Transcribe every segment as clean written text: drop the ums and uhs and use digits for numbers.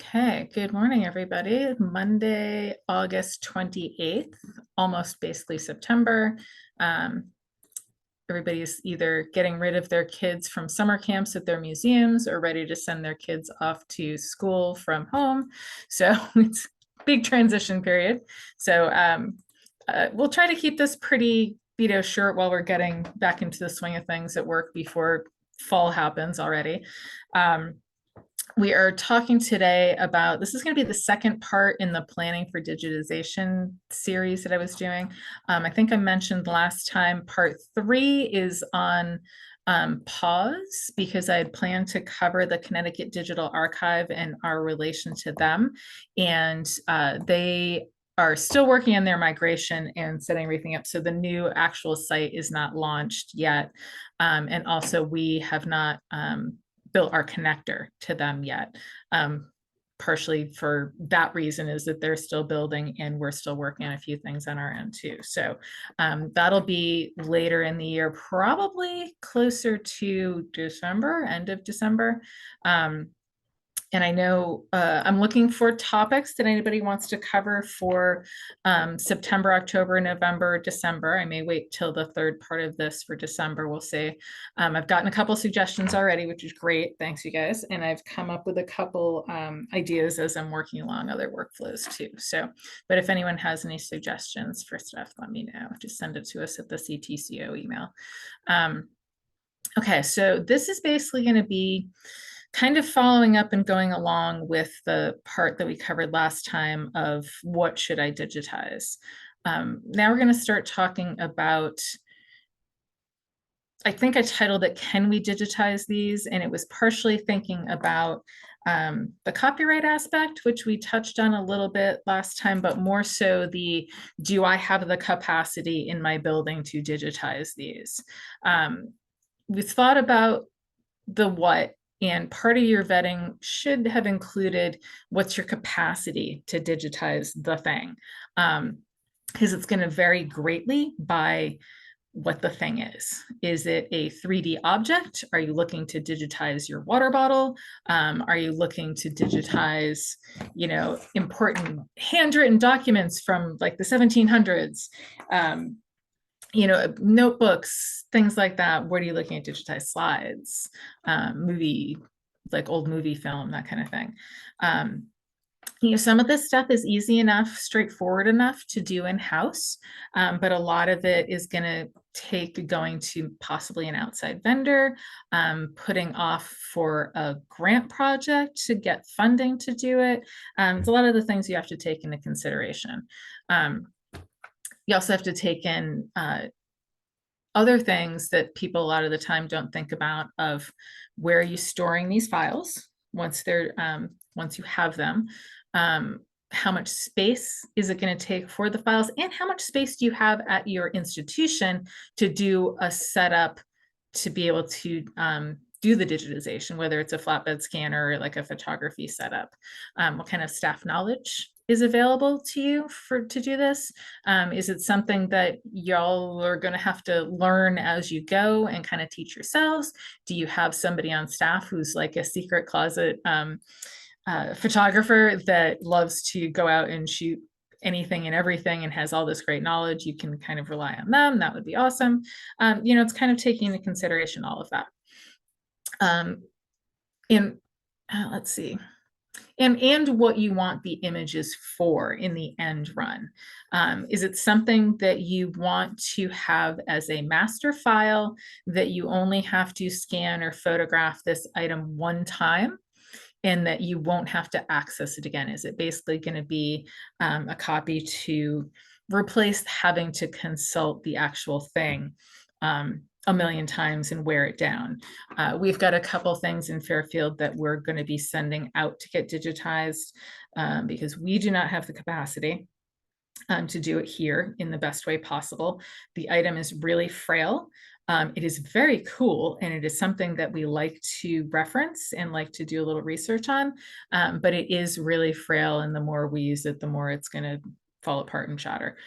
Okay, good morning, everybody. Monday, August 28th, almost basically September. Um, Everybody's either getting rid of their kids from summer camps at their museums or ready to send their kids off to school from home. So it's a big transition period. So we'll try to keep this pretty, short while we're getting back into the swing of things at work before fall happens already. We are talking today about, this is going to be the second part in the planning for digitization series that I was doing. I think I mentioned last time, part 3 is on pause because I had planned to cover the Connecticut Digital Archive and our relation to them. And they are still working on their migration and setting everything up. So the new actual site is not launched yet. And also we have not built our connector to them yet. Partially for that reason is that they're still building and we're still working on a few things on our end too. So that'll be later in the year, probably closer to December, end of December. And I know I'm looking for topics that anybody wants to cover for September, October, November, December. I may wait till the third part of this for December. We'll see. I've gotten a couple suggestions already, which is great. Thanks, you guys. And I've come up with a couple ideas as I'm working along other workflows too. So, but if anyone has any suggestions for stuff, let me know. Just send it to us at the CTCo email. Okay, so this is basically going to be kind of following up and going along with the part that we covered last time of what should I digitize. Now we're going to start talking about, I think I titled it, Can we digitize these? And it was partially thinking about the copyright aspect, which we touched on a little bit last time, but more so do I have the capacity in my building to digitize these? We thought about the what, and part of your vetting should have included what's your capacity to digitize the thing, because it's going to vary greatly by what the thing is. Is it a 3D object? Are you looking to digitize your water bottle? Are you looking to digitize, important handwritten documents from like the 1700s? Notebooks, things like that. What are you looking at? Digitized slides, movie, like old movie film, that kind of thing. Some of this stuff is easy enough, straightforward enough to do in-house, but a lot of it is going to take going to possibly an outside vendor, putting off for a grant project to get funding to do it. It's a lot of the things you have to take into consideration. You also have to take in other things that people a lot of the time don't think about, of where are you storing these files once you have them. How much space is it going to take for the files, and how much space do you have at your institution to do a setup to be able to do the digitization, whether it's a flatbed scanner or like a photography setup. What kind of staff knowledge is available to you to do this? Is it something that y'all are going to have to learn as you go and kind of teach yourselves? Do you have somebody on staff who's like a secret closet photographer that loves to go out and shoot anything and everything and has all this great knowledge? You can kind of rely on them. That would be awesome. It's kind of taking into consideration all of that. Let's see. And what you want the images for in the end run. Is it something that you want to have as a master file that you only have to scan or photograph this item one time and that you won't have to access it again? Is it basically going to be a copy to replace having to consult the actual thing a million times and wear it down? We've got a couple things in Fairfield that we're going to be sending out to get digitized because we do not have the capacity to do it here in the best way possible. The item is really frail. It is very cool, and it is something that we like to reference and like to do a little research on, but it is really frail, and the more we use it, the more it's going to fall apart and shatter.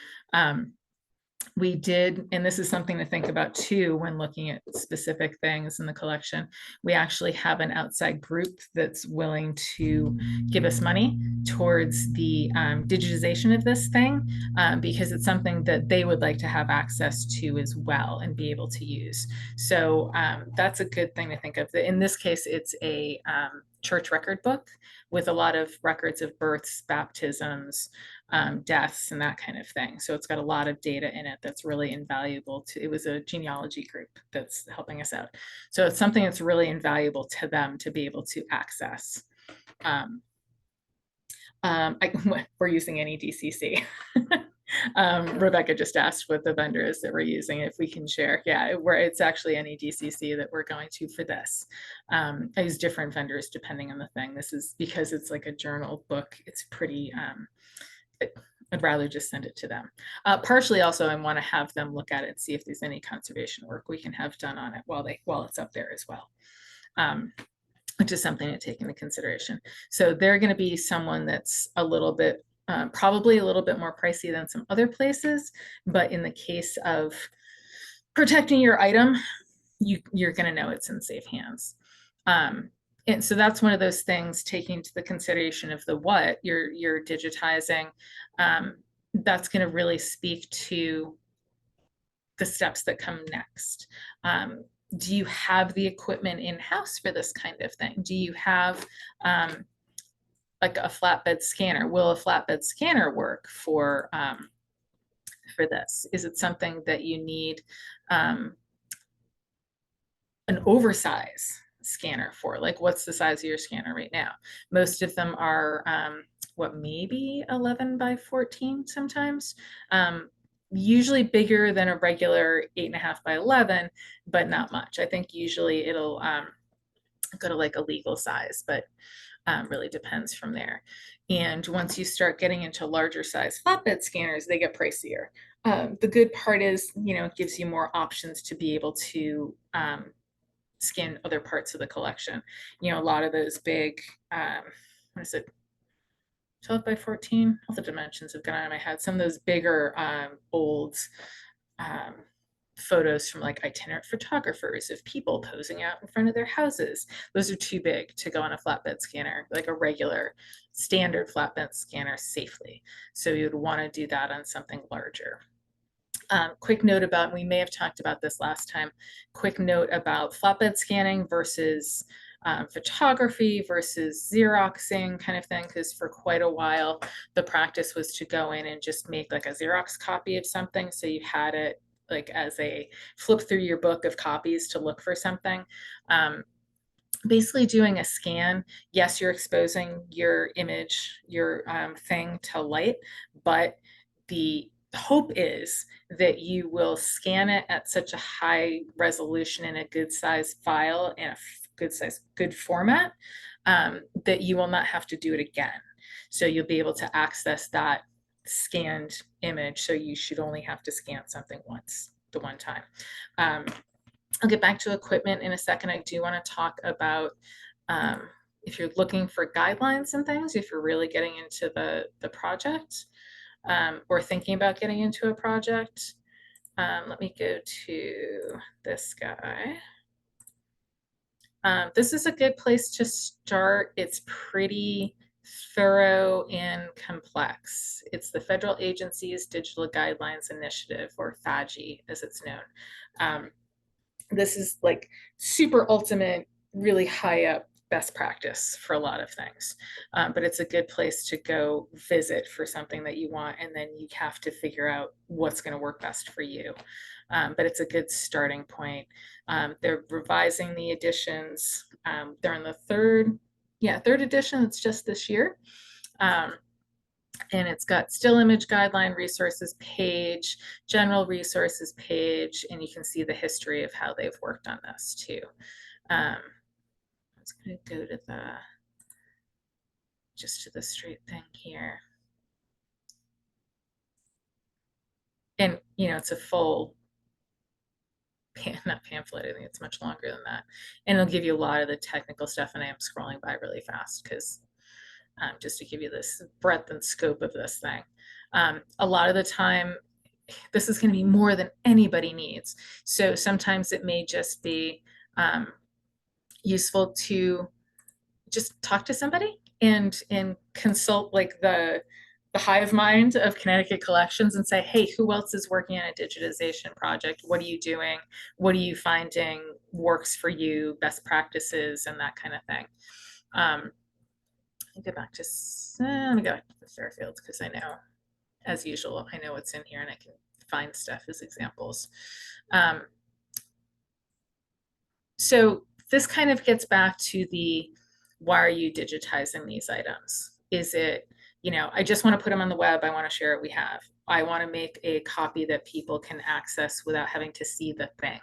We did, and this is something to think about too when looking at specific things in the collection. We actually have an outside group that's willing to give us money towards the digitization of this thing, because it's something that they would like to have access to as well and be able to use. So that's a good thing to think of. In this case, it's a church record book with a lot of records of births, baptisms, deaths, and that kind of thing. So it's got a lot of data in it that's really invaluable to, it was a genealogy group that's helping us out. So it's something that's really invaluable to them to be able to access. We're using any DCC. Rebecca just asked what the vendor is that we're using, if we can share. Yeah, it's actually any DCC that we're going to for this. I use different vendors depending on the thing. This is because it's like a journal book. It's pretty, I'd rather just send it to them. Partially also, I want to have them look at it and see if there's any conservation work we can have done on it while it's up there as well. Which is something to take into consideration. So they're going to be someone that's a little bit, probably a little bit more pricey than some other places, but in the case of protecting your item, you're going to know it's in safe hands. And so that's one of those things, taking into the consideration of the what you're digitizing. That's going to really speak to the steps that come next. Do you have the equipment in-house for this kind of thing? Do you have like a flatbed scanner? Will a flatbed scanner work for this? Is it something that you need an oversize scanner for? Like, what's the size of your scanner right now? Most of them are what, maybe 11 by 14 sometimes. Usually bigger than a regular 8.5 by 11, but not much. I think usually it'll go to like a legal size, but really depends from there. And once you start getting into larger size flatbed scanners, they get pricier. The good part is, it gives you more options to be able to scan other parts of the collection. A lot of those big, what is it, 12 by 14, all the dimensions have gone out of my head. Some of those bigger old photos from like itinerant photographers of people posing out in front of their houses, those are too big to go on a flatbed scanner, like a regular standard flatbed scanner safely. So you would want to do that on something larger. Quick note about, we may have talked about this last time, quick note about flatbed scanning versus photography versus Xeroxing kind of thing, because for quite a while the practice was to go in and just make like a Xerox copy of something, so you had it like as a flip through your book of copies to look for something. Basically doing a scan, yes, you're exposing your image, your thing to light, but the hope is that you will scan it at such a high resolution in a good size file and a good format, that you will not have to do it again. So you'll be able to access that scanned image. So you should only have to scan something once, the one time. I'll get back to equipment in a second. I do want to talk about if you're looking for guidelines and things, if you're really getting into the project, or thinking about getting into a project. Let me go to this guy. This is a good place to start. It's pretty thorough and complex. It's the Federal Agency's Digital Guidelines Initiative, or FAGI as it's known. This is like super ultimate, really high up best practice for a lot of things. But it's a good place to go visit for something that you want, and then you have to figure out what's going to work best for you. But it's a good starting point. They're revising the editions. They're in the third edition. It's just this year. And it's got still image guideline resources page, general resources page, and you can see the history of how they've worked on this too. I was going to go to just to the straight thing here. And, it's a full, not pamphlet, I think it's much longer than that. And it'll give you a lot of the technical stuff, and I am scrolling by really fast because just to give you this breadth and scope of this thing. A lot of the time, this is going to be more than anybody needs. So sometimes it may just be useful to just talk to somebody and consult like the hive mind of Connecticut collections and say, hey, who else is working on a digitization project? What are you doing? What are you finding works for you, best practices, and that kind of thing. Let me go back to the Fairfields because I know, as usual, I know what's in here and I can find stuff as examples. So this kind of gets back to the, why are you digitizing these items? Is it, I just want to put them on the web. I want to share what we have. I want to make a copy that people can access without having to see the thing.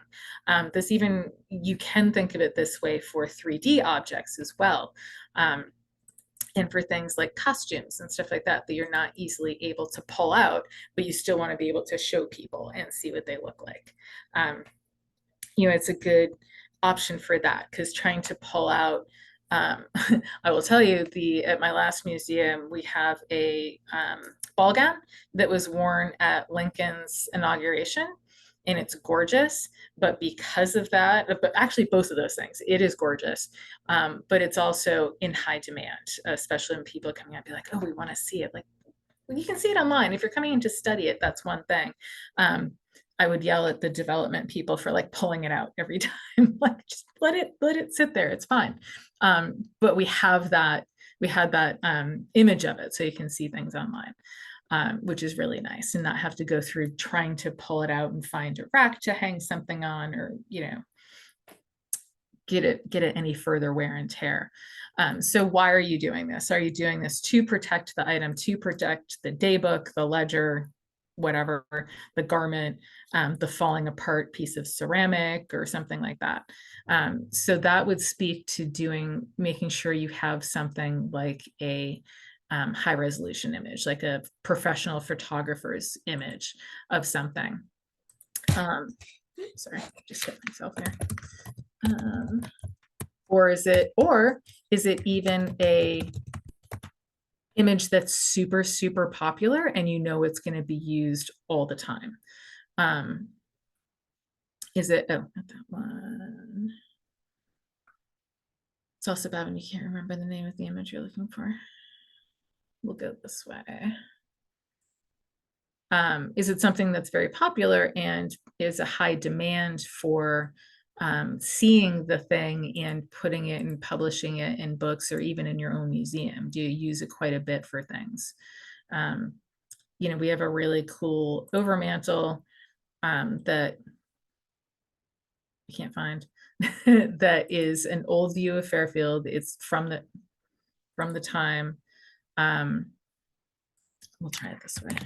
You can think of it this way for 3D objects as well. And for things like costumes and stuff like that, that you're not easily able to pull out, but you still want to be able to show people and see what they look like. It's a good option for that, because trying to pull out, I will tell you, at my last museum, we have a ball gown that was worn at Lincoln's inauguration, and it's gorgeous. But because of that, but actually both of those things, it is gorgeous, but it's also in high demand, especially when people are coming out and be like, oh, we want to see it. Like, well, you can see it online. If you're coming in to study it, that's one thing. I would yell at the development people for like pulling it out every time. Like, just let it sit there. It's fine. But we had that image of it, so you can see things online, which is really nice, and not have to go through trying to pull it out and find a rack to hang something on, or get it any further wear and tear. So why are you doing this? Are you doing this to protect the item, to protect the daybook, the ledger, whatever, the garment, the falling apart piece of ceramic or something like that? So that would speak to making sure you have something like a high resolution image, like a professional photographer's image of something. Sorry, I just hit myself here. Or is it even a image that's super, super popular and it's going to be used all the time? Is it, oh, not that one. It's also bad when you can't remember the name of the image you're looking for. We'll go this way. Is it something that's very popular and is a high demand for seeing the thing and putting it and publishing it in books or even in your own museum? Do you use it quite a bit for things? We have a really cool overmantle that I can't find that is an old view of Fairfield. It's from the time. We'll try it this way.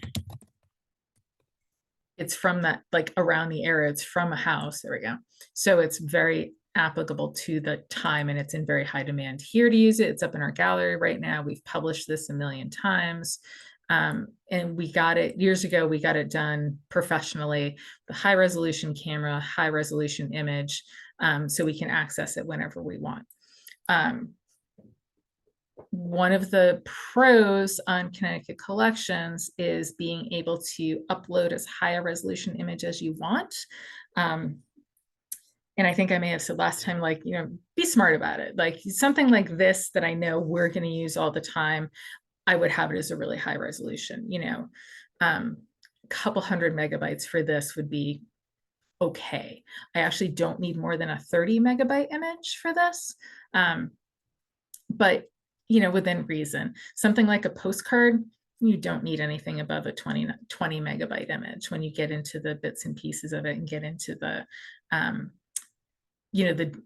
It's from that, like around the era. It's from a house. There we go. So it's very applicable to the time, and it's in very high demand here to use it. It's up in our gallery right now. We've published this a million times. And we got it years ago. We got it done professionally, the high resolution camera, high resolution image, so we can access it whenever we want. One of the pros on Connecticut Collections is being able to upload as high a resolution image as you want. And I think I may have said last time, like, be smart about it. Like something like this that I know we're going to use all the time, I would have it as a really high resolution. A couple 100 megabytes for this would be okay. I actually don't need more than a 30 megabyte image for this. But within reason. Something like a postcard, you don't need anything above a 20 megabyte image when you get into the bits and pieces of it and get into the, the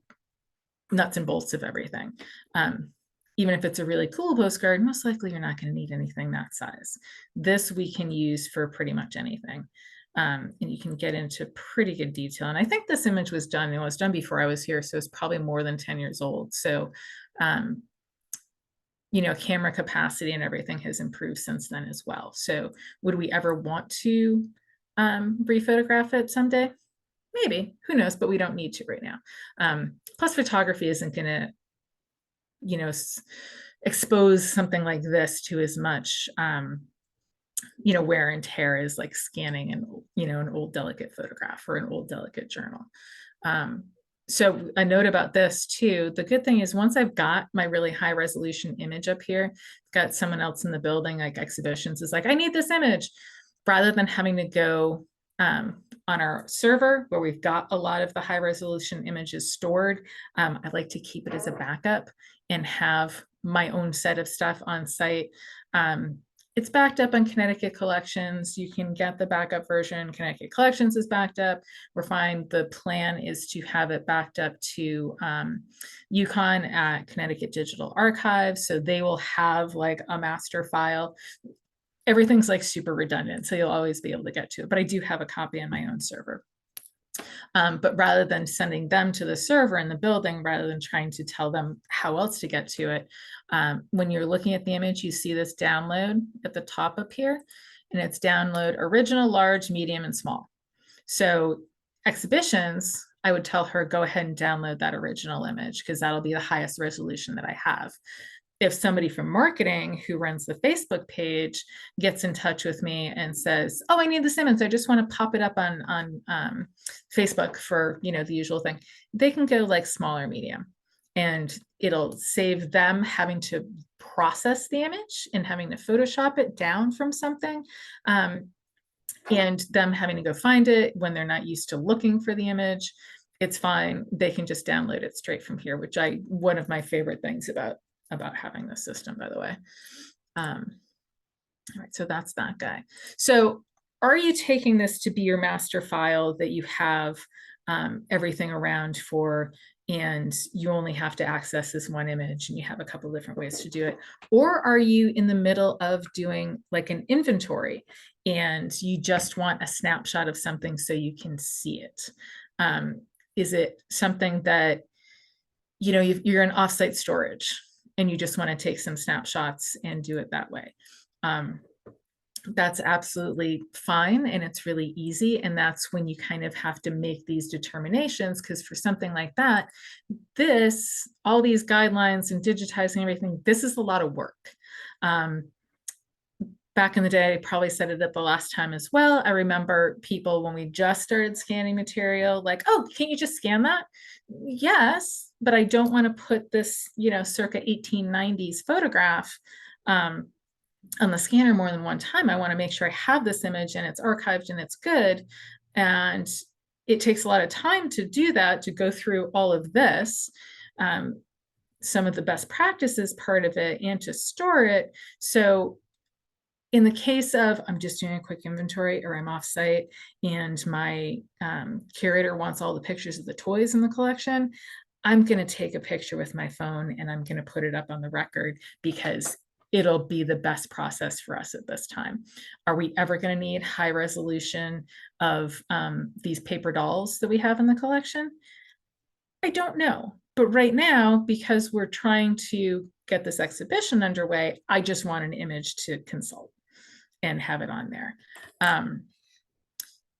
nuts and bolts of everything. Even if it's a really cool postcard, most likely you're not going to need anything that size. This we can use for pretty much anything. And you can get into pretty good detail. And I think this image was done, it was done before I was here, so it's probably more than 10 years old. So, camera capacity and everything has improved since then as well. So would we ever want to rephotograph it someday? Maybe, who knows, but we don't need to right now. Plus photography isn't going to, expose something like this to as much wear and tear is like scanning an old delicate photograph or an old delicate journal. So a note about this too, the good thing is once I've got my really high resolution image up here, got someone else in the building, like exhibitions, is like, I need this image, rather than having to go on our server where we've got a lot of the high resolution images stored. I like to keep it as a backup and have my own set of stuff on site. It's backed up on Connecticut Collections. You can get the backup version. Connecticut Collections is backed up. We're fine. The plan is to have it backed up to Yukon at Connecticut Digital Archives. So they will have like a master file. Everything's like super redundant, so you'll always be able to get to it. But I do have a copy on my own server. But rather than sending them to the server in the building, rather than trying to tell them how else to get to it, when you're looking at the image, you see this download at the top up here, and it's download original, large, medium, and small. So exhibitions, I would tell her, go ahead and download that original image because that'll be the highest resolution that I have. If somebody from marketing who runs the Facebook page gets in touch with me and says, oh, I need this image, I just want to pop it up on Facebook for, the usual thing, they can go like smaller medium, and it'll save them having to process the image and having to Photoshop it down from something. And them having to go find it when they're not used to looking for the image. It's fine. They can just download it straight from here, which one of my favorite things about having this system, by the way. All right, so that's that guy. So are you taking this to be your master file that you have everything around for, and you only have to access this one image and you have a couple different ways to do it? Or are you in the middle of doing like an inventory and you just want a snapshot of something so you can see it? Is it something that, you're in offsite storage and you just want to take some snapshots and do it that way? That's absolutely fine, and it's really easy. And that's when you kind of have to make these determinations, because for something like that, all these guidelines and digitizing everything, this is a lot of work. Back in the day, I probably said it at the last time as well. I remember people when we just started scanning material, like, oh, can't you just scan that? Yes, but I don't want to put this, circa 1890s photograph on the scanner more than one time. I want to make sure I have this image and it's archived and it's good. And it takes a lot of time to do that, to go through all of this, some of the best practices part of it, and to store it. So in the case of, I'm just doing a quick inventory, or I'm offsite and my curator wants all the pictures of the toys in the collection, I'm going to take a picture with my phone and I'm going to put it up on the record because it'll be the best process for us at this time. Are we ever going to need high resolution of these paper dolls that we have in the collection? I don't know. But right now, because we're trying to get this exhibition underway, I just want an image to consult and have it on there.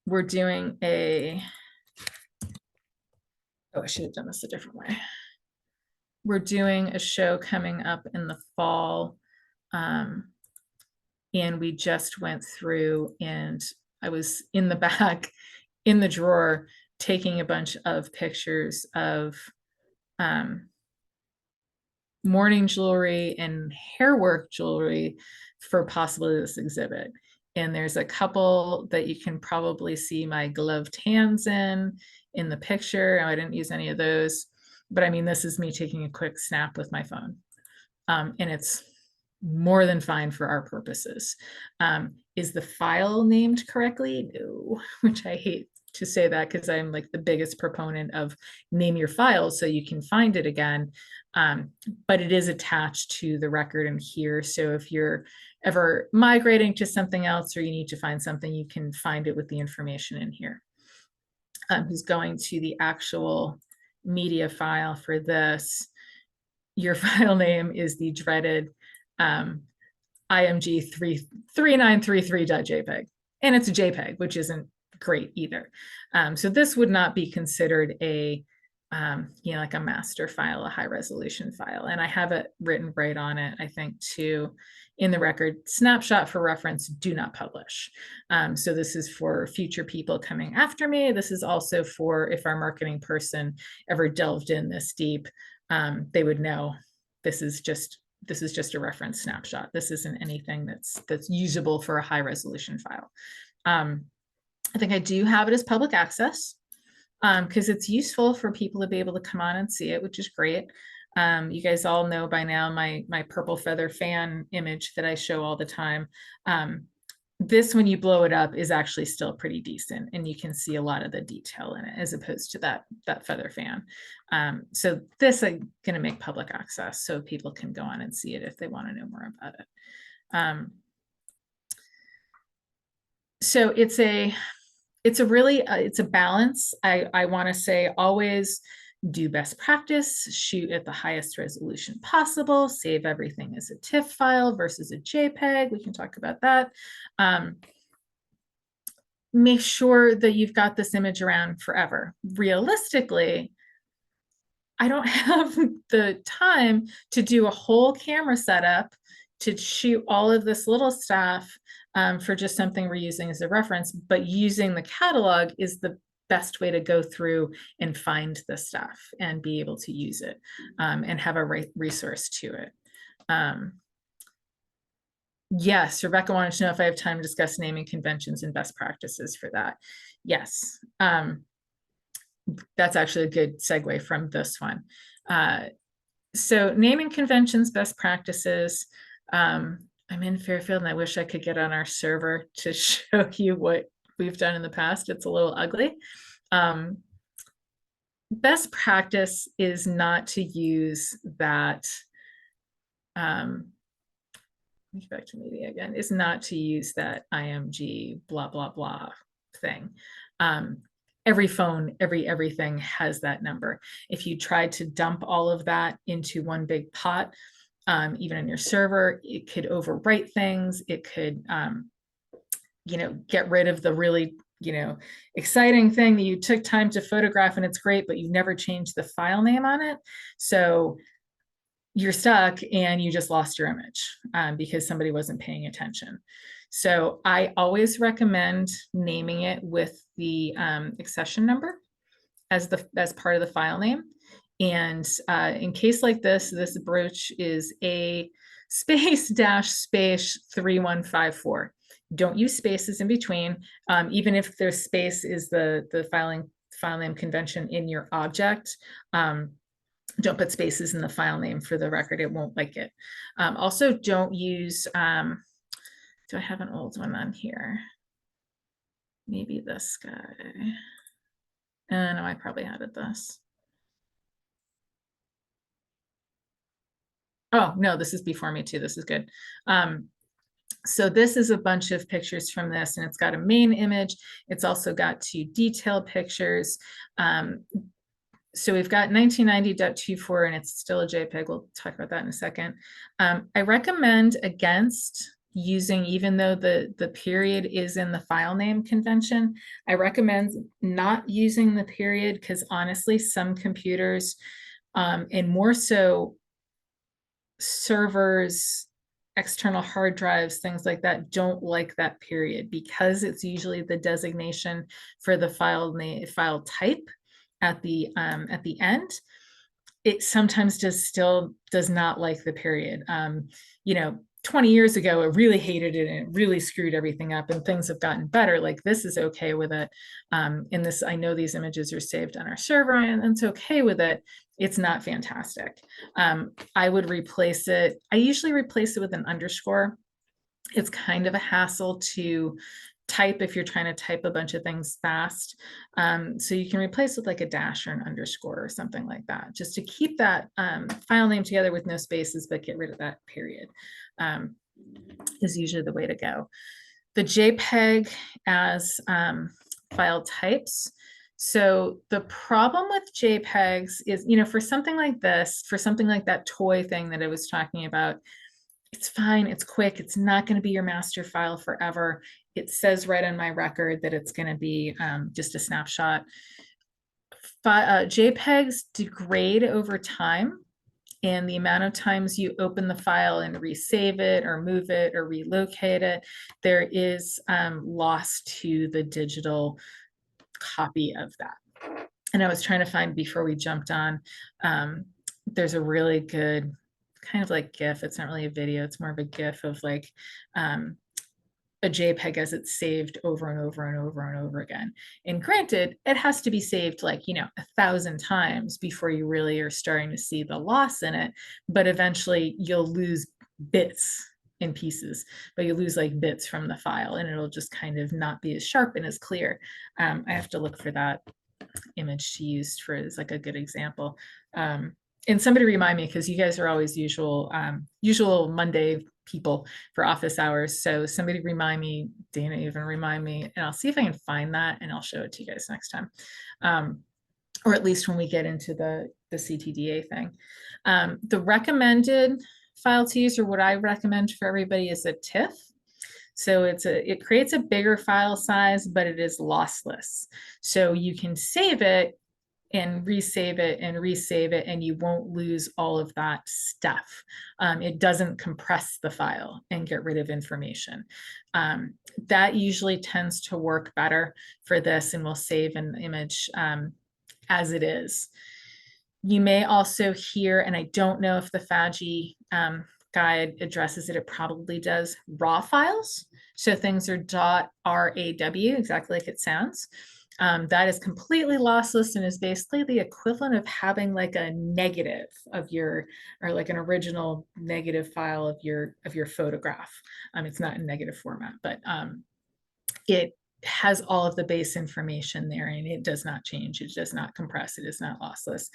We're doing I should have done this a different way. We're doing a show coming up in the fall. And we just went through, and I was in the back, in the drawer, taking a bunch of pictures of mourning jewelry and hair work jewelry for possibly this exhibit. And there's a couple that you can probably see my gloved hands in the picture. I didn't use any of those, but I mean, this is me taking a quick snap with my phone. And it's more than fine for our purposes. Is the file named correctly? No, which I hate to say that because I'm like the biggest proponent of name your file so you can find it again. But it is attached to the record in here. So if you're ever migrating to something else or you need to find something, you can find it with the information in here. Who's going to the actual media file for this? Your file name is the dreaded IMG 3933.jpg, and it's a JPEG, which isn't great either. So this would not be considered a like a master file, a high resolution file. And I have it written right on it, I think, too, in the record, snapshot for reference, do not publish. So this is for future people coming after me. This is also for if our marketing person ever delved in this deep, they would know this is just a reference snapshot. This isn't anything that's usable for a high resolution file. I think I do have it as public access, because it's useful for people to be able to come on and see it, which is great. You guys all know by now my purple feather fan image that I show all the time. This, when you blow it up, is actually still pretty decent, and you can see a lot of the detail in it as opposed to that feather fan. So this I'm going to make public access so people can go on and see it if they want to know more about it. So it's a really it's a balance. I want to say always do best practice, shoot at the highest resolution possible, save everything as a TIFF file versus a JPEG. We can talk about that. Make sure that you've got this image around forever. Realistically, I don't have the time to do a whole camera setup to shoot all of this little stuff for just something we're using as a reference, but using the catalog is the best way to go through and find the stuff and be able to use it and have a resource to it. Yes, Rebecca wanted to know if I have time to discuss naming conventions and best practices for that. Yes, that's actually a good segue from this one. So naming conventions, best practices. I'm in Fairfield and I wish I could get on our server to show you what we've done in the past. It's a little ugly. Best practice is not to use that, back to media again, is not to use that IMG blah, blah, blah thing. Every phone, everything has that number. If you tried to dump all of that into one big pot, even on your server, it could overwrite things. It could, get rid of the really, exciting thing that you took time to photograph and it's great, but you never changed the file name on it. So you're stuck and you just lost your image because somebody wasn't paying attention. So I always recommend naming it with the accession number as part of the file name. And in case like this brooch is a space dash space 3154. Don't use spaces in between. Even if there's space is the file name convention in your object. Don't put spaces in the file name for the record. It won't like it. Also, don't use, do I have an old one on here? Maybe this guy. No, I probably added this. Oh, no, this is before me too. This is good. So this is a bunch of pictures from this, and it's got a main image. It's also got two detailed pictures. So we've got 1990.24 and it's still a JPEG. We'll talk about that in a second. I recommend against using, even though the period is in the file name convention, I recommend not using the period because honestly, some computers, and more so servers, external hard drives, things like that, don't like that period because it's usually the designation for the file type at the end. It sometimes does not like the period. 20 years ago, it really hated it and it really screwed everything up, and things have gotten better. Like this is okay with it. And this, I know these images are saved on our server and it's okay with it. It's not fantastic. I would replace it. I usually replace it with an underscore. It's kind of a hassle to type if you're trying to type a bunch of things fast. So you can replace with like a dash or an underscore or something like that, just to keep that file name together with no spaces, but get rid of that period, is usually the way to go. The JPEG as file types. So the problem with JPEGs is, for something like this, for something like that toy thing that I was talking about, it's fine, it's quick, it's not going to be your master file forever. It says right on my record that it's going to be just a snapshot. JPEGs degrade over time, and the amount of times you open the file and resave it or move it or relocate it, there is loss to the digital copy of that. And I was trying to find, before we jumped on, there's a really good kind of like GIF. It's not really a video, it's more of a GIF of like a JPEG as it's saved over and over and over and over again. And granted, it has to be saved like, 1,000 times before you really are starting to see the loss in it. But eventually you'll lose bits and pieces, but you lose like bits from the file, and it'll just kind of not be as sharp and as clear. I have to look for that image to use for as like a good example. And somebody remind me, because you guys are always usual Monday people for office hours. So somebody remind me, Dana even remind me, and I'll see if I can find that and I'll show it to you guys next time. Or at least when we get into the CTDA thing. The recommended file to use, or what I recommend for everybody, is a TIFF. So it creates a bigger file size, but it is lossless. So you can save it and resave it and resave it, and you won't lose all of that stuff. It doesn't compress the file and get rid of information. That usually tends to work better for this, and will save an image as it is. You may also hear, and I don't know if the FADGI guide addresses it, it probably does, raw files. So things are .raw, exactly like it sounds. That is completely lossless and is basically the equivalent of having like a negative of your, or like an original negative file of your photograph. It's not in negative format, but it has all of the base information there, and it does not change. It does not compress. It is not lossless.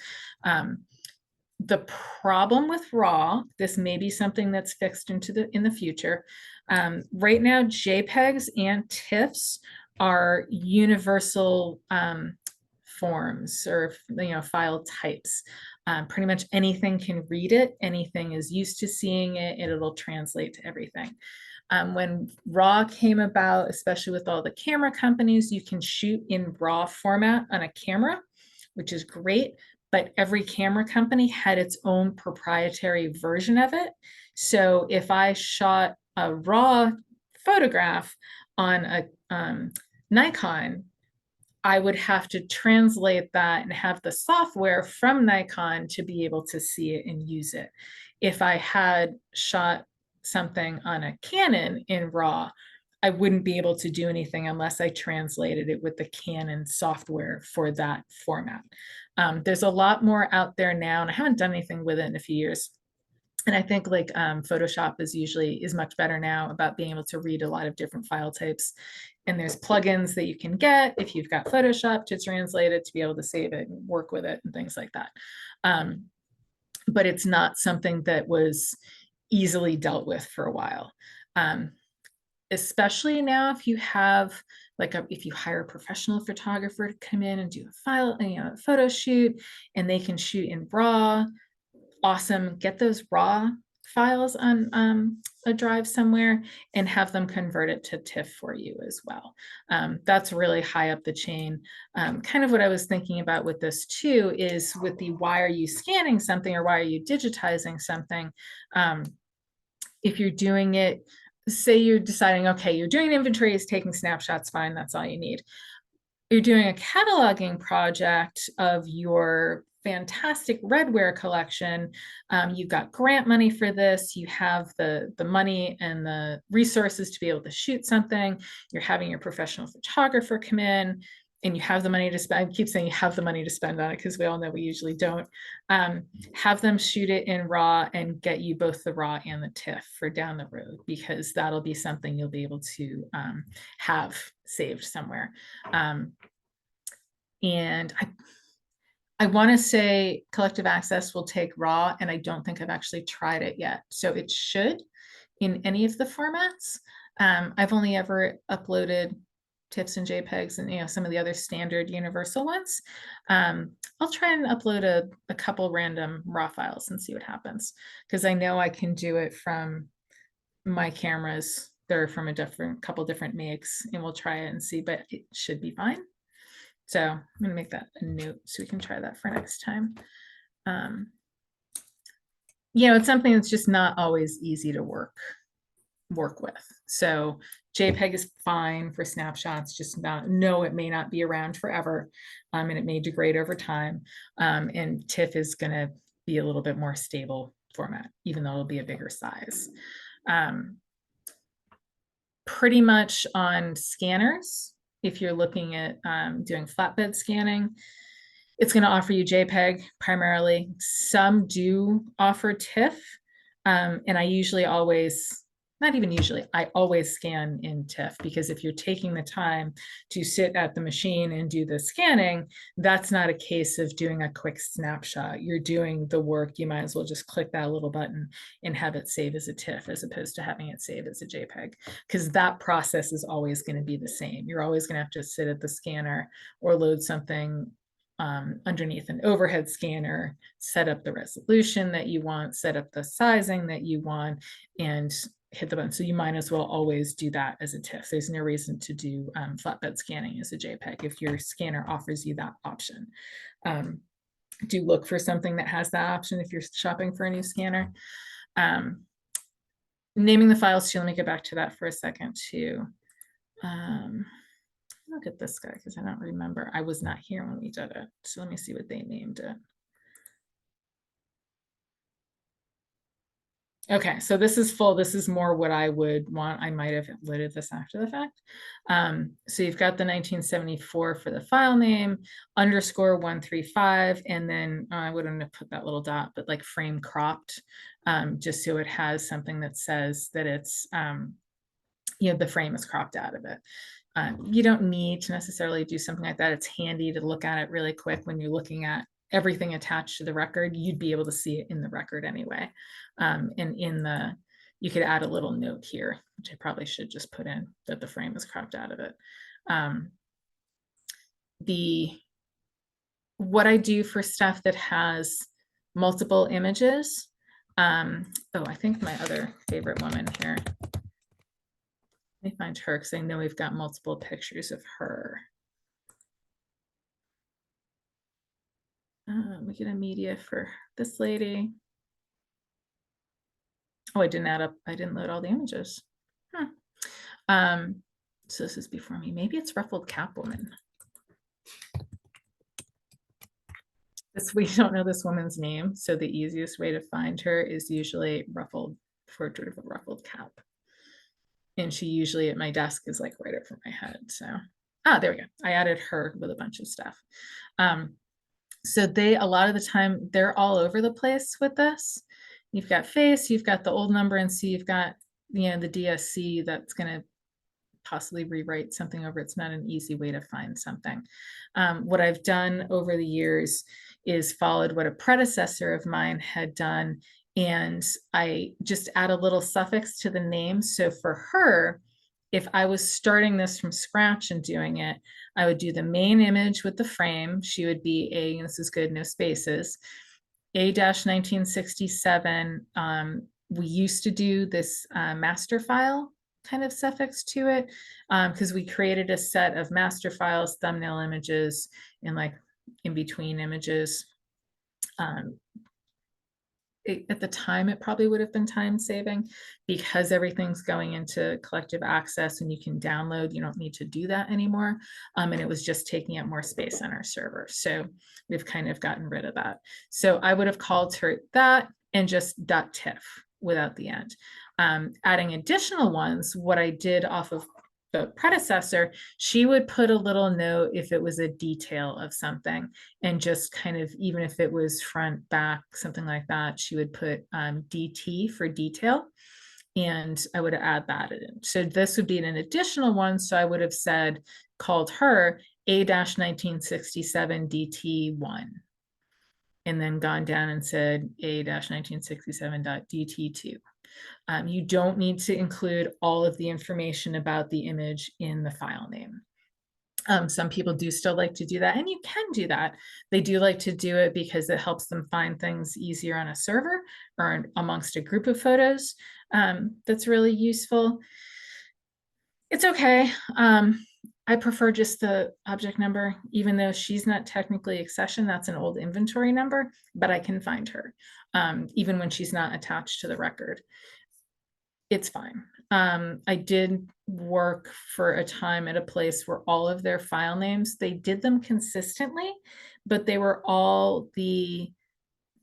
The problem with RAW, this may be something that's fixed in the future. Right now, JPEGs and TIFFs are universal forms, or file types. Pretty much anything can read it. Anything is used to seeing it, and it'll translate to everything. When RAW came about, especially with all the camera companies, you can shoot in RAW format on a camera, which is great. But every camera company had its own proprietary version of it. So if I shot a RAW photograph on a Nikon, I would have to translate that and have the software from Nikon to be able to see it and use it. If I had shot something on a Canon in RAW, I wouldn't be able to do anything unless I translated it with the Canon software for that format. There's a lot more out there now, and I haven't done anything with it in a few years. And I think like Photoshop is much better now about being able to read a lot of different file types. And there's plugins that you can get if you've got Photoshop to translate it, to be able to save it and work with it and things like that. But it's not something that was easily dealt with for a while. Especially now, if you have if you hire a professional photographer to come in and do a photo shoot, and they can shoot in RAW, awesome. Get those RAW files on a drive somewhere and have them convert it to TIFF for you as well. That's really high up the chain. Kind of what I was thinking about with this too is with the why are you scanning something, or why are you digitizing something? If you're doing it, say you're deciding, okay, you're doing inventories, taking snapshots, fine, that's all you need. You're doing a cataloging project of your fantastic redware collection. You've got grant money for this. You have the money and the resources to be able to shoot something. You're having your professional photographer come in, and you have the money to spend. I keep saying you have the money to spend on it, because we all know we usually don't. Have them shoot it in RAW and get you both the RAW and the TIFF for down the road, because that'll be something you'll be able to have saved somewhere. And I want to say Collective Access will take RAW, and I don't think I've actually tried it yet. So it should in any of the formats. I've only ever uploaded TIFFs and JPEGs and some of the other standard universal ones. I'll try and upload a couple random RAW files and see what happens, because I know I can do it from my cameras. They're from a couple different makes, and we'll try it and see, but it should be fine. So I'm gonna make that a note so we can try that for next time. It's something that's just not always easy to work with. So JPEG is fine for snapshots, just not, no, it may not be around forever, and it may degrade over time. And TIFF is going to be a little bit more stable format, even though it'll be a bigger size. Pretty much on scanners, if you're looking at doing flatbed scanning, it's going to offer you JPEG primarily. Some do offer TIFF, and I usually always, not even usually, I always scan in TIFF, because if you're taking the time to sit at the machine and do the scanning, that's not a case of doing a quick snapshot. You're doing the work. You might as well just click that little button and have it save as a TIFF as opposed to having it save as a JPEG, because that process is always going to be the same. You're always going to have to sit at the scanner or load something underneath an overhead scanner, set up the resolution that you want, set up the sizing that you want, and hit the button. So you might as well always do that as a TIFF. There's no reason to do flatbed scanning as a JPEG if your scanner offers you that option. Do look for something that has that option if you're shopping for a new scanner. Naming the files too, let me get back to that for a second too. Look at this guy, because I don't remember. I was not here when we did it. So let me see what they named it. Okay, so this is full. This is more what I would want. I might have loaded this after the fact. So you've got the 1974 for the file name, _135, and then I wouldn't have put that little dot, but like frame cropped, just so it has something that says that it's, the frame is cropped out of it. You don't need to necessarily do something like that. It's handy to look at it really quick when you're looking at everything attached to the record. You'd be able to see it in the record anyway. And you could add a little note here, which I probably should just put in, that the frame is cropped out of it. What I do for stuff that has multiple images. I think my other favorite woman here. Let me find her, because I know we've got multiple pictures of her. We get a media for this lady. Oh, I didn't load all the images. So this is before me. Maybe it's Ruffled Cap Woman. We don't know this woman's name, so the easiest way to find her is usually ruffled, portrait of a ruffled cap. And she usually at my desk is like right over my head. So, there we go. I added her with a bunch of stuff. So a lot of the time, they're all over the place with this. You've got face, you've got the old number, and so you've got, the DSC that's going to possibly rewrite something over. It's not an easy way to find something. What I've done over the years is followed what a predecessor of mine had done, and I just add a little suffix to the name. So for her, if I was starting this from scratch and doing it, I would do the main image with the frame. She would be this is good, no spaces, A-1967. We used to do this master file kind of suffix to it, because we created a set of master files, thumbnail images, and like in between images. At the time, it probably would have been time saving, because everything's going into collective access and you can download. You don't need to do that anymore. And it was just taking up more space on our server. So we've kind of gotten rid of that. So I would have called her that and just .tiff without the end. Adding additional ones, what I did off of the predecessor, she would put a little note if it was a detail of something, and just kind of, even if it was front, back, something like that, she would put DT for detail, and I would add that in. So this would be an additional one. So I would have called her A-1967 DT1, and then gone down and said A-1967.DT2. You don't need to include all of the information about the image in the file name. Some people do still like to do that, and you can do that. They do like to do it because it helps them find things easier on a server or amongst a group of photos. That's really useful. It's okay. I prefer just the object number, even though she's not technically accession, that's an old inventory number, but I can find her, even when she's not attached to the record. It's fine. I did work for a time at a place where all of their file names, they did them consistently, but they were all the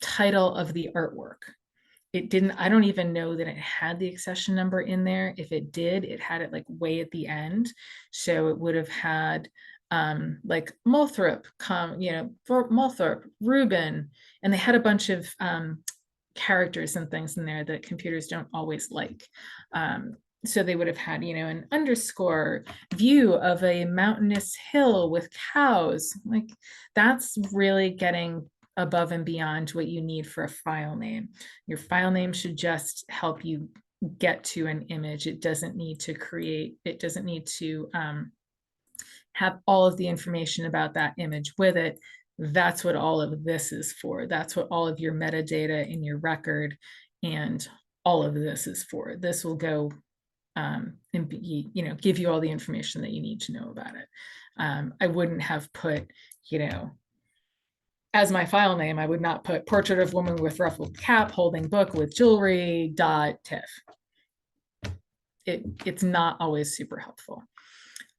title of the artwork. It didn't, I don't even know that it had the accession number in there. If it did, it had it like way at the end. So it would have had like Moulthorpe, Moulthorpe, Reuben, and they had a bunch of characters and things in there that computers don't always like. So they would have had, an underscore view of a mountainous hill with cows. Like that's really getting above and beyond what you need for a file name. Your file name should just help you get to an image. It doesn't need to have all of the information about that image with it. That's what all of this is for. That's what all of your metadata in your record and all of this is for. This will go and give you all the information that you need to know about it. I wouldn't have put, as my file name, I would not put portrait of woman with ruffled cap holding book with jewelry .tiff. It's not always super helpful.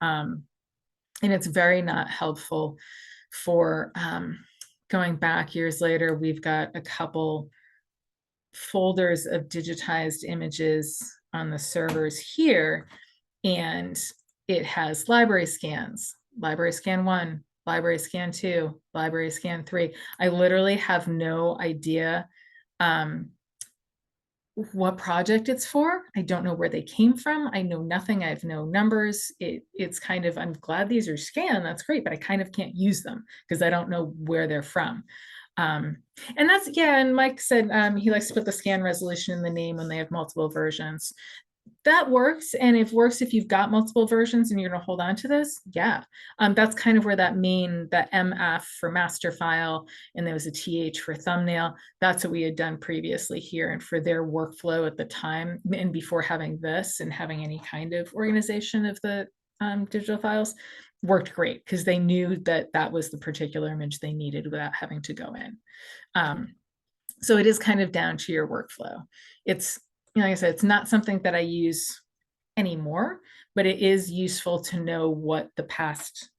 And it's very not helpful for going back years later. We've got a couple folders of digitized images on the servers here, and it has library scans, library scan 1, library scan 2, library scan 3. I literally have no idea what project it's for. I don't know where they came from. I know nothing. I have no numbers. It's kind of, I'm glad these are scanned. That's great, but I kind of can't use them because I don't know where they're from. And that's, yeah, and Mike said he likes to put the scan resolution in the name when they have multiple versions. That works, and it works if you've got multiple versions and you're going to hold on to this. Yeah, that's kind of where that MF for master file, and there was a TH for thumbnail. That's what we had done previously here, and for their workflow at the time, and before having this and having any kind of organization of the digital files, worked great because they knew that that was the particular image they needed without having to go in. So it is kind of down to your workflow. It's, like I said, it's not something that I use anymore, but it is useful to know what the past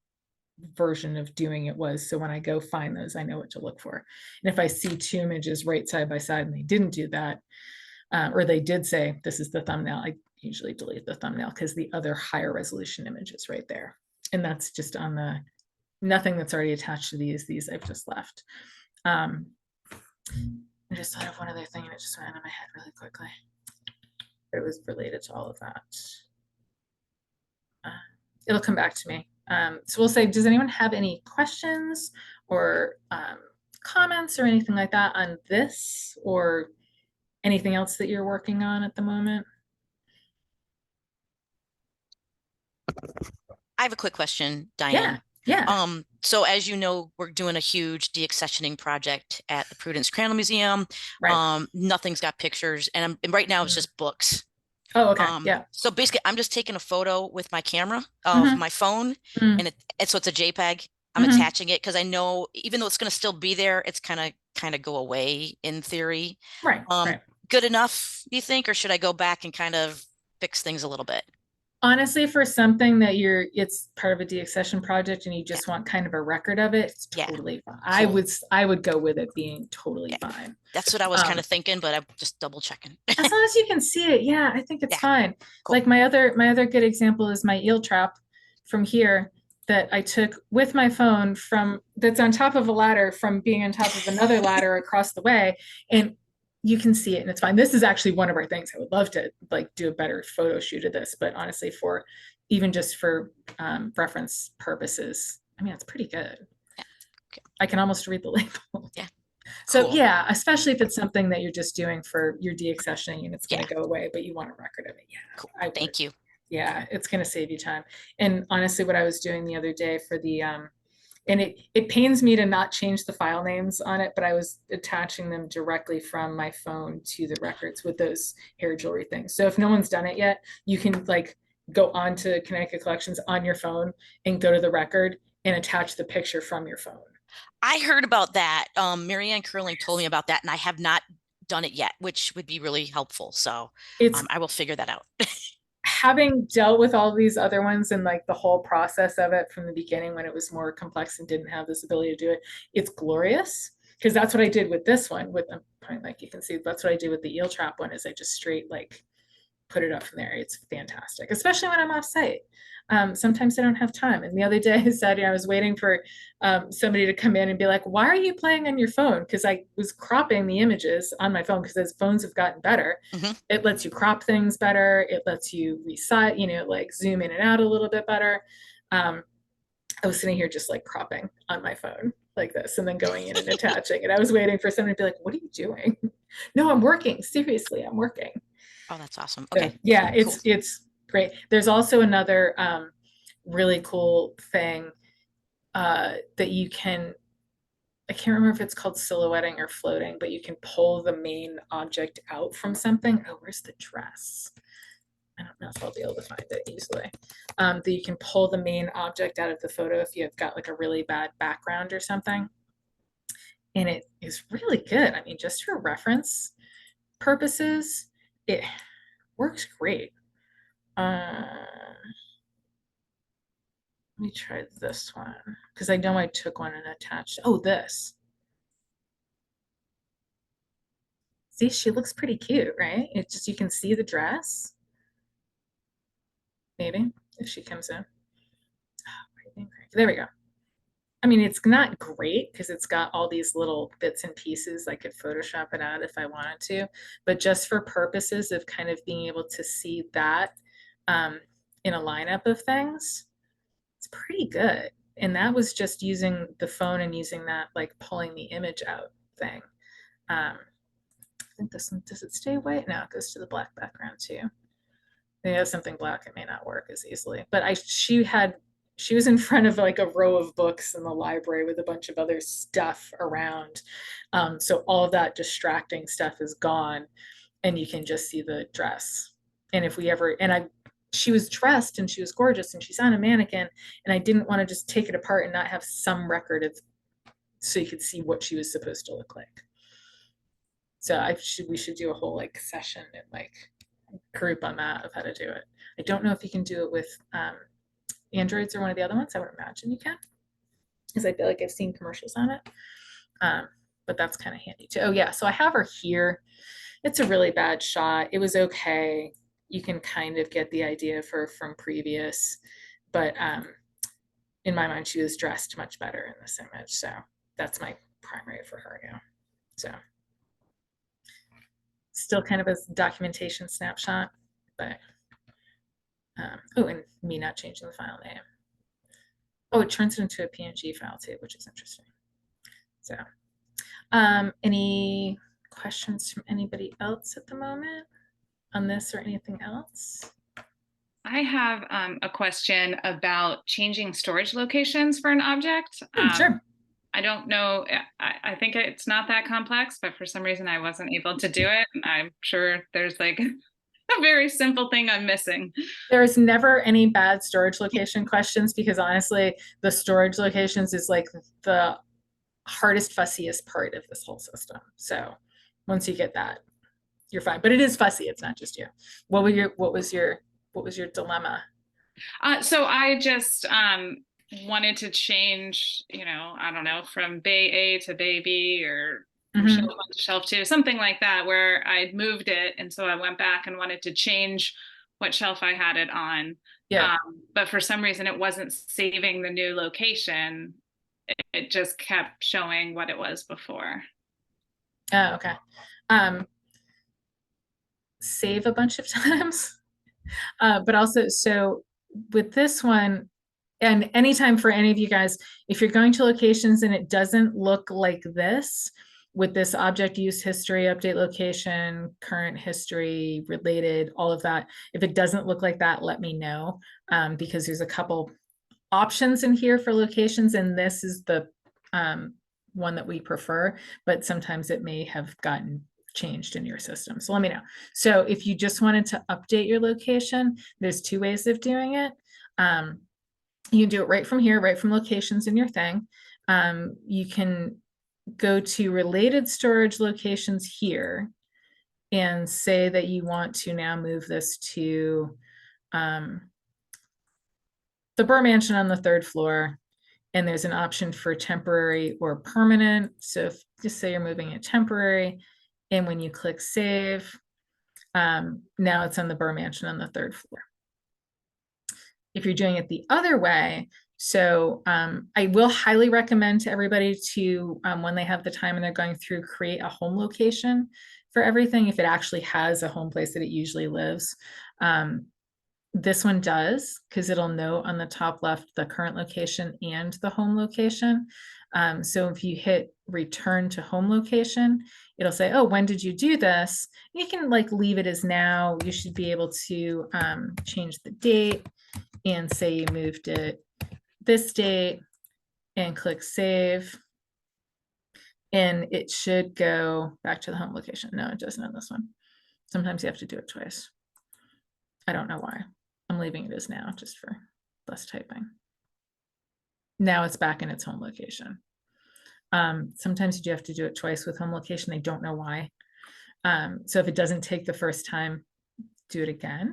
version of doing it was. So when I go find those, I know what to look for. And if I see 2 images right side by side and they didn't do that, or they did say, this is the thumbnail, I usually delete the thumbnail because the other higher resolution image is right there. And that's just on the, nothing that's already attached to these I've just left. I just thought of one other thing and it just went out of my head really quickly. But it was related to all of that. It'll come back to me. So we'll say, does anyone have any questions or comments or anything like that on this or anything else that you're working on at the moment? I have a quick question, Diane. Yeah. So as you know, we're doing a huge deaccessioning project at the Prudence Crandall Museum. Right. Nothing's got pictures, and right now it's just books. Oh, okay. Yeah. So basically, I'm just taking a photo with my camera of my phone, and so it's a JPEG. I'm attaching it because I know even though it's going to still be there, it's kind of go away in theory. Right. Good enough, you think, or should I go back and kind of fix things a little bit? Honestly, for something that it's part of a deaccession project and you just want kind of a record of it, it's totally fine. Cool. I would go with it being totally fine. That's what I was kind of thinking, but I'm just double checking. As long as you can see it, yeah, I think it's fine. Cool. Like my other good example is my eel trap from here that I took with my phone that's on top of a ladder from being on top of another ladder across the way. And you can see it and it's fine. This is actually one of our things. I would love to do a better photo shoot of this, but honestly, just for reference purposes, I mean, it's pretty good. Yeah. Okay. I can almost read the label. Yeah. So cool. Yeah, especially if it's something that you're just doing for your deaccessioning and it's going to go away, but you want a record of it. Yeah. Cool. Thank you. Yeah, it's going to save you time. And honestly, what I was doing the other day for the and it pains me to not change the file names on it, but I was attaching them directly from my phone to the records with those hair jewelry things. So if no one's done it yet, you can go on to Connecticut Collections on your phone and go to the record and attach the picture from your phone. I heard about that. Marianne Curling told me about that, and I have not done it yet, which would be really helpful. So It's I will figure that out. having dealt with all these other ones and like the whole process of it from the beginning when it was more complex and didn't have this ability to do it, it's glorious. Because that's what I did with this one. With like you can see, that's what I did with the eel trap one. Is I just straight like put it up from there. It's fantastic, especially when I'm off site. Sometimes I don't have time. And the other day I said, I was waiting for somebody to come in and be like, why are you playing on your phone? Because I was cropping the images on my phone because as phones have gotten better, Mhm. it lets you crop things better. It lets you resize, like zoom in and out a little bit better. I was sitting here just like cropping on my phone like this and then going in and attaching. And I was waiting for somebody to be like, what are you doing? No, I'm working. Seriously, I'm working. Oh, that's awesome. So Okay, yeah, cool. it's great. There's also another really cool thing that you can. I can't remember if it's called silhouetting or floating, but you can pull the main object out from something. Oh, where's the dress? I don't know if I'll be able to find it easily. That you can pull the main object out of the photo if you've got like a really bad background or something. And it is really good. I mean, just for reference purposes, it works great. Let me try this one because I know I took one and attached. Oh, this. See, she looks pretty cute, right? It's just you can see the dress. Maybe if she comes in. There we go. I mean, it's not great because it's got all these little bits and pieces. I could Photoshop it out if I wanted to, but just for purposes of kind of being able to see that um, in a lineup of things, it's pretty good. And that was just using the phone and using that, like pulling the image out thing. I think this one, does it stay white? No, it goes to the black background too. If you have something black, it may not work as easily. But she was in front of like a row of books in the library with a bunch of other stuff around. So all of that distracting stuff is gone and you can just see the dress. And if we ever, and I, she was dressed and she was gorgeous and she's on a mannequin and I didn't want to just take it apart and not have some record of, so you could see what she was supposed to look like. So we should do a whole like session and like group on that of how to do it. I don't know if you can do it with Androids or one of the other ones. I would imagine you can, because I feel like I've seen commercials on it. Um, but that's kind of handy too. Oh yeah, so I have her here. It's a really bad shot. It was okay. You can kind of get the idea from previous, but in my mind, she was dressed much better in this image. So that's my primary for her now. So still kind of a documentation snapshot, but oh, and me not changing the file name. Oh, it turns it into a PNG file too, which is interesting. So, any questions from anybody else at the moment on this or anything else? I have a question about changing storage locations for an object. Sure. I don't know. I think it's not that complex, but for some reason I wasn't able to do it. And I'm sure there's like a very simple thing I'm missing. There's never any bad storage location questions because honestly, the storage locations is like the hardest, fussiest part of this whole system. So once you get that, you're fine. But it is fussy. It's not just you. What was your dilemma? So I just wanted to change, I don't know, from Bay A to Bay B or from Mm-hmm. shelf 1 to shelf 2, something like that, where I'd moved it. And so I went back and wanted to change what shelf I had it on. Yeah. But for some reason, it wasn't saving the new location. It just kept showing what it was before. Oh, okay. Save a bunch of times. But also, so with this one, and anytime for any of you guys, if you're going to locations and it doesn't look like this, with this object use history, update location, current history, related, all of that, if it doesn't look like that, let me know, because there's a couple options in here for locations, and this is the one that we prefer, but sometimes it may have gotten changed in your system. So let me know. So if you just wanted to update your location, there's 2 ways of doing it. You can do it right from here, right from locations in your thing. You can go to related storage locations here and say that you want to now move this to the Burr Mansion on the 3rd floor. And there's an option for temporary or permanent. So if just say you're moving it temporary, and when you click save, now it's on the Burr Mansion on the 3rd floor. If you're doing it the other way, so I will highly recommend to everybody to, when they have the time and they're going through, create a home location for everything, if it actually has a home place that it usually lives. This one does, because it'll note on the top left the current location and the home location. So if you hit return to home location, it'll say, oh, when did you do this? You can like leave it as now. You should be able to change the date and say you moved it this date and click save. And it should go back to the home location. No, it doesn't on this one. Sometimes you have to do it twice. I don't know why. I'm leaving it as now just for less typing. Now it's back in its home location. Sometimes you do have to do it twice with home location. They don't know why. So if it doesn't take the first time, do it again.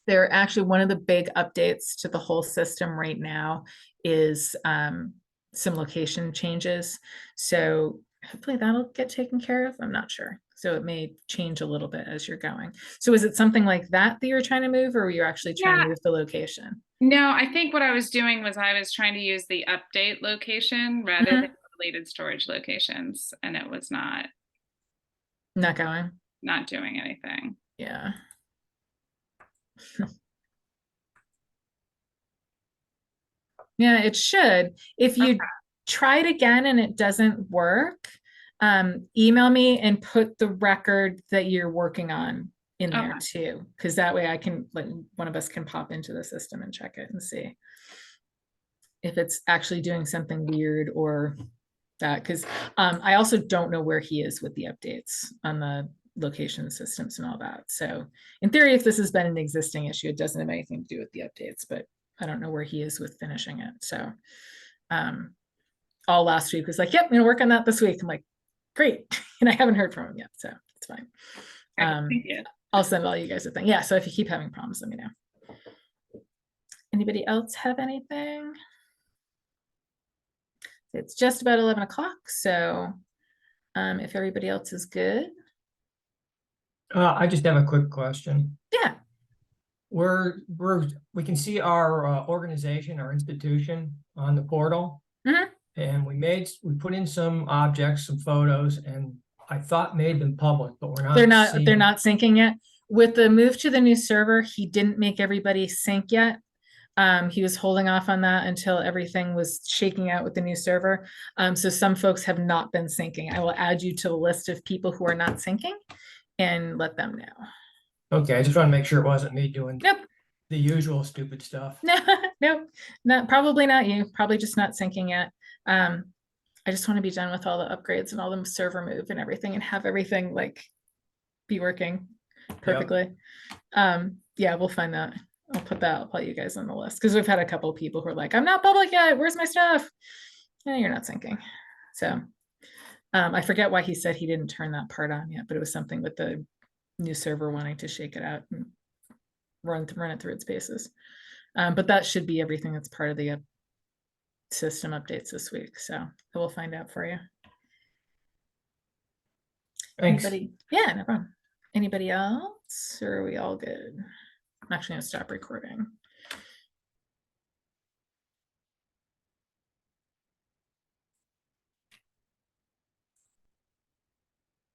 They're actually, one of the big updates to the whole system right now is some location changes. So hopefully that'll get taken care of. I'm not sure. So it may change a little bit as you're going. So is it something like that that you're trying to move, or were you actually trying to move the location? No, I think what I was doing was I was trying to use the update location rather than related storage locations, and it was not going. Not doing anything. Yeah. Yeah, it should. If you try it again and it doesn't work, email me and put the record that you're working on in there too, because that way I can, like, one of us can pop into the system and check it and see if it's actually doing something weird or that. Because I also don't know where he is with the updates on the location systems and all that. So in theory, if this has been an existing issue, it doesn't have anything to do with the updates, but I don't know where he is with finishing it. So all last week was like, yep, I'm gonna work on that this week. I'm like, great. And I haven't heard from him yet, so it's fine. I'll send all you guys a thing. Yeah, so if you keep having problems, let me know. Anybody else have anything? It's just about 11 o'clock, so if everybody else is good. I just have a quick question. Yeah. We can see our organization, our institution on the portal. And we put in some objects, some photos, and I thought made them public, but we're not. They're not syncing yet. With the move to the new server, he didn't make everybody sync yet. He was holding off on that until everything was shaking out with the new server. So some folks have not been syncing. I will add you to the list of people who are not syncing and let them know. Okay, I just want to make sure it wasn't me doing the usual stupid stuff. No, probably not you. Probably just not syncing yet. I just want to be done with all the upgrades and all the server move and everything and have everything like be working perfectly. Yeah, we'll find that. I'll put you guys on the list, because we've had a couple of people who are like, I'm not public yet. Where's my stuff? Yeah, you're not syncing. So I forget why he said he didn't turn that part on yet, but it was something with the new server wanting to shake it out and run it through its paces. But that should be everything that's part of the system updates this week. So I will find out for you. Thanks. Yeah, no problem. Anybody else? Or are we all good? I'm actually gonna stop recording.